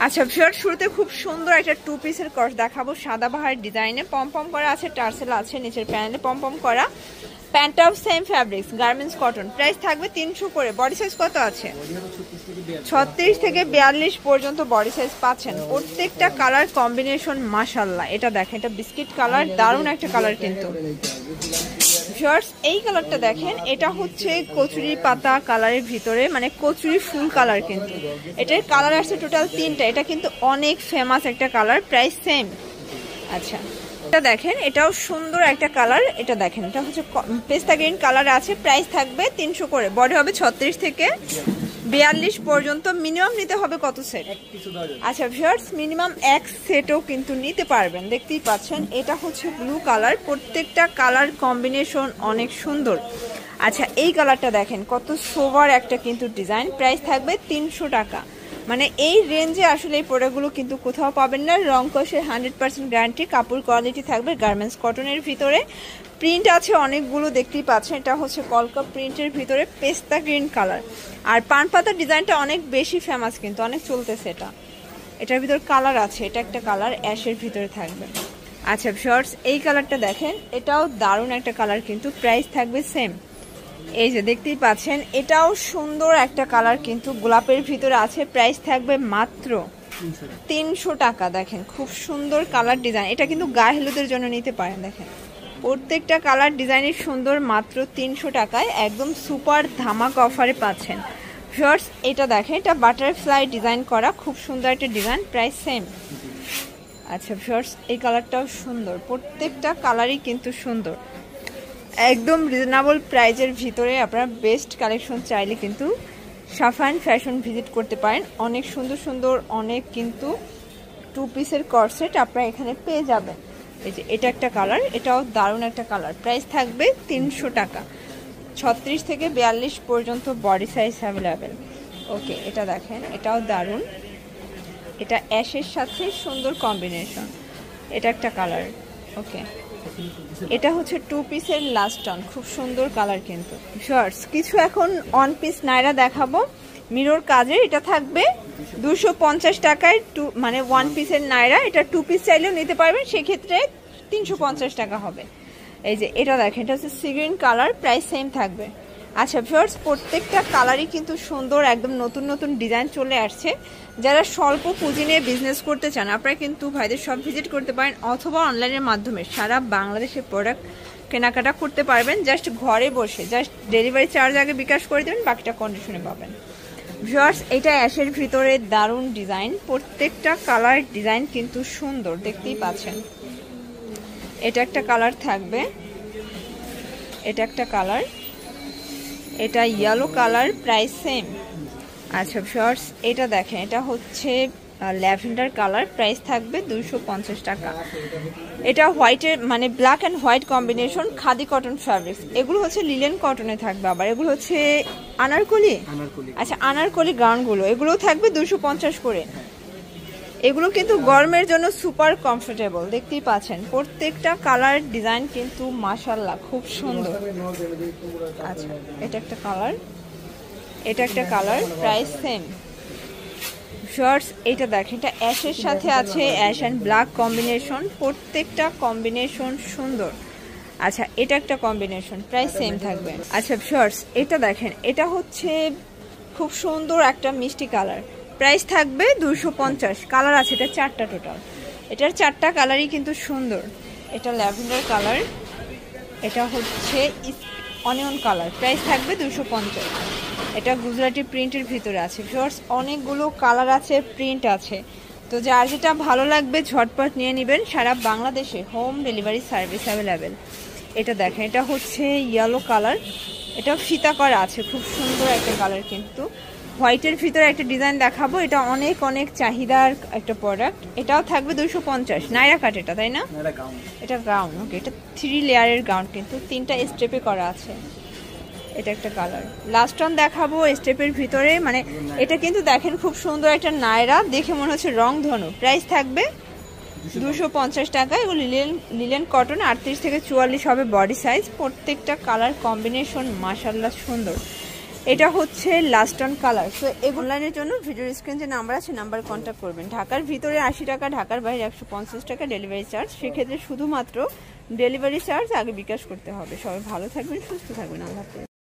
আচ্ছা ভিউয়ার্স, শুরুতে খুব সুন্দর একটা টু পিসের কর্স দেখাবো সাদাবাহার ডিজাইনে। পম করা আছে, টার্সেল আছে, নিচের প্যানেলে পম করা। প্যান্টটাও same fabrics, garments cotton. Price থাকবে 300 করে। বডি সাইজ কত আছে? 36 থেকে 42 পর্যন্ত বডি সাইজ পাচ্ছেন। প্রত্যেকটা কালার কম্বিনেশন মাশাআল্লাহ। এটা দেখেন, এটা বিস্কিট কালার, দারুণ একটা কালার কিন্তু। ভিউয়ার্স, এই কালারটা দেখেন, এটা হচ্ছে কচুরি পাতা কালারের ভিতরে, মানে কচুরি ফুল কালার কিন্তু। এটার কালার আসছে টোটাল 3টা। এটা কিন্তু অনেক ফেমাস একটা কালার। Price same. আচ্ছা, এটা দেখেন, এটাও সুন্দর একটা কালার। এটা দেখেন, এটা হচ্ছে পেস্তা গ্রিন কালার আছে। প্রাইস থাকবে 300 করে। বডি হবে 36 থেকে 42 পর্যন্ত। মিনিমাম নিতে হবে কত সেট? আচ্ছা ভিউয়ার্স, মিনিমাম এক সেটও কিন্তু নিতে পারবেন। দেখতেই পাচ্ছেন, এটা হচ্ছে ব্লু কালার। প্রত্যেকটা কালার কম্বিনেশন অনেক সুন্দর। আচ্ছা, এই কালারটা দেখেন, কত সোভার একটা কিন্তু ডিজাইন। প্রাইস থাকবে 300 টাকা। মানে এই রেঞ্জে আসলে এই প্রোডাক্টগুলো কিন্তু কোথাও পাবেন না। রং কষের 100% গ্যারান্টি। কাপড় কোয়ালিটি থাকবে গার্মেন্টস কটনের ভিতরে। প্রিন্ট আছে অনেকগুলো, দেখতেই পাচ্ছেন। এটা হচ্ছে কলকা প্রিন্টের ভিতরে পেস্তা গ্রিন কালার। আর পান পাতার ডিজাইনটা অনেক বেশি ফেমাস কিন্তু, অনেক চলতেছে এটা। এটার ভিতর কালার আছে, এটা একটা কালার অ্যাশের ভিতরে থাকবে। আচ্ছা শর্টস, এই কালারটা দেখেন, এটাও দারুণ একটা কালার কিন্তু। প্রাইস থাকবে সেম। এই যে দেখতেই পাচ্ছেন, এটাও সুন্দর একটা কালার কিন্তু, গোলাপের ভিতরে আছে। প্রাইস থাকবে মাত্র 300 টাকা। দেখেন, খুব সুন্দর কালার ডিজাইন। এটা কিন্তু গায়ে হলুদের জন্য নিতে পারেন। দেখেন, প্রত্যেকটা কালার ডিজাইনের সুন্দর। মাত্র 300 টাকায় একদম সুপার ধামাক অফারে পাচ্ছেন। শর্টস, এটা দেখেন, এটা বাটারফ্লাই ডিজাইন করা, খুব সুন্দর একটা ডিজাইন। Price same. আচ্ছা শর্টস, এই কালারটাও সুন্দর। প্রত্যেকটা কালারই কিন্তু সুন্দর। একদম রিজনেবল প্রাইজের ভিতরে আপনারা বেস্ট কালেকশন চাইলে কিন্তু সাফান ফ্যাশন ভিজিট করতে পারেন। অনেক সুন্দর সুন্দর অনেক কিন্তু টু পিসের কর্সেট আপনারা এখানে পেয়ে যাবেন। এই যে এটা একটা কালার, এটাও দারুণ একটা কালার। প্রাইস থাকবে 300 টাকা। 36 থেকে 42 পর্যন্ত বডি সাইজ অ্যাভেলেবেল। ওকে, এটা দেখেন, এটাও দারুণ। এটা অ্যাশের সাথে সুন্দর কম্বিনেশন। এটা একটা কালার। ওকে, এটা হচ্ছে টু পিসের লাস্ট অন, খুব সুন্দর কালার কিন্তু। শর্টস, কিছু এখন অন পিস নাইরা দেখাবো মিরর কাজের। এটা থাকবে 250 টাকায়, মানে ওয়ান পিসের নাইরা। এটা টু পিস চাইলেও নিতে পারবেন, সেক্ষেত্রে 350 টাকা হবে। এই যে এটা দেখেন, এটা হচ্ছে sea green colour. Price same থাকবে। আচ্ছা ভিউয়ার্স, প্রত্যেকটা কালারই কিন্তু সুন্দর। একদম নতুন নতুন ডিজাইন চলে আসছে। যারা স্বল্প পুঁজি নিয়ে বিজনেস করতে চান, আপনারা কিন্তু ভাইদের সব ভিজিট করতে পারেন, অথবা অনলাইনের মাধ্যমে সারা বাংলাদেশের প্রোডাক্ট কেনাকাটা করতে পারবেন। জাস্ট ঘরে বসে জাস্ট ডেলিভারি চার্জ আগে বিকাশ করে দেবেন, বাকিটা কন্ডিশনে পাবেন। ভিউয়ার্স, এটা অ্যাশের ভিতরে দারুণ ডিজাইন। প্রত্যেকটা কালার ডিজাইন কিন্তু সুন্দর, দেখতেই পাচ্ছেন। এটা একটা কালার থাকবে, এটা একটা কালার, এটা ইয়েলো কালার। Price same. আচ্ছা শর্টস, এটা দেখেন, এটা হচ্ছে ল্যাভেন্ডার কালার। প্রাইস থাকবে 250 টাকা। এটা হোয়াইটের, মানে black and white combination, khadi cotton fabrics. এগুলো হচ্ছে লিলেন কটনে থাকবে। আবার এগুলো হচ্ছে আনারকলি। আচ্ছা, আনারকলি গাউনগুলো, এগুলো থাকবে 250 করে। এগুলো কিন্তু গরমের জন্য সুপার কমফোর্টেবল, দেখতেই পাচ্ছেন। প্রত্যেকটা কালার ডিজাইন কিন্তু মাশাআল্লাহ খুব সুন্দর। আচ্ছা, এটা একটা কালার, এটা একটা কালার। Price same. শর্টস, এটা দেখেন, এটা অ্যাশের সাথে আছে, অ্যাশ অ্যান্ড ব্ল্যাক কম্বিনেশন। প্রত্যেকটা কম্বিনেশন সুন্দর। আচ্ছা, এটা একটা কম্বিনেশন। প্রাইস সেম থাকবে। আচ্ছা শর্টস, এটা দেখেন, এটা হচ্ছে খুব সুন্দর একটা মিষ্টি কালার। প্রাইস থাকবে 250। কালার আছে এটা 4টা টোটাল। এটার 4টা কালারই কিন্তু সুন্দর। এটা ল্যাভেন্ডার কালার, এটা হচ্ছে অনিয়ন কালার। প্রাইস থাকবে 250। এটা গুজরাটি প্রিন্টের ভিতরে আছে। শর্টস, অনেকগুলো কালার আছে, প্রিন্ট আছে। তো যার যেটা ভালো লাগবে ঝটপট নিয়ে নেবেন। সারা বাংলাদেশে হোম ডেলিভারি সার্ভিস অ্যাভেলেবেল। এটা দেখেন, এটা হচ্ছে ইয়েলো কালার। এটা ফিতা করা আছে, খুব সুন্দর একটা কালার কিন্তু। হোয়াইটের ভিতরে একটা ডিজাইন দেখাবো। এটা অনেক অনেক চাহিদার একটা প্রোডাক্ট। এটাও থাকবে 250। নাইরা কাট এটা, তাই না? এটা গাউন। ওকে, এটা 3 লেয়ারের গাউন কিন্তু, 3টা স্টেপে করা আছে। এটা একটা কালার। লাস্ট অন দেখাবো স্টেপের ভিতরে, মানে এটা কিন্তু দেখেন খুব সুন্দর একটা নাইরা, দেখে মনে হচ্ছে রংধনু। প্রাইস থাকবে 250 টাকা। এগুলো লিলেন কটন, 38 থেকে 44 হবে বডি সাইজ। প্রত্যেকটা কালার কম্বিনেশন মাশাআল্লাহ সুন্দর। এটা হচ্ছে লাস্ট অন কালার। সো এই অনলাইনের জন্য ভিডিওর স্ক্রিন যে নাম্বার আছে নাম্বার কন্ট্যাক্ট করবেন। ঢাকার ভিতরে 80 টাকা, ঢাকার বাইরে 150 টাকা ডেলিভারি চার্জ। সেক্ষেত্রে শুধুমাত্র ডেলিভারি চার্জ আগে বিকাশ করতে হবে। সবাই ভালো থাকবেন, সুস্থ থাকবেন, আল্লাহ হাফেজ।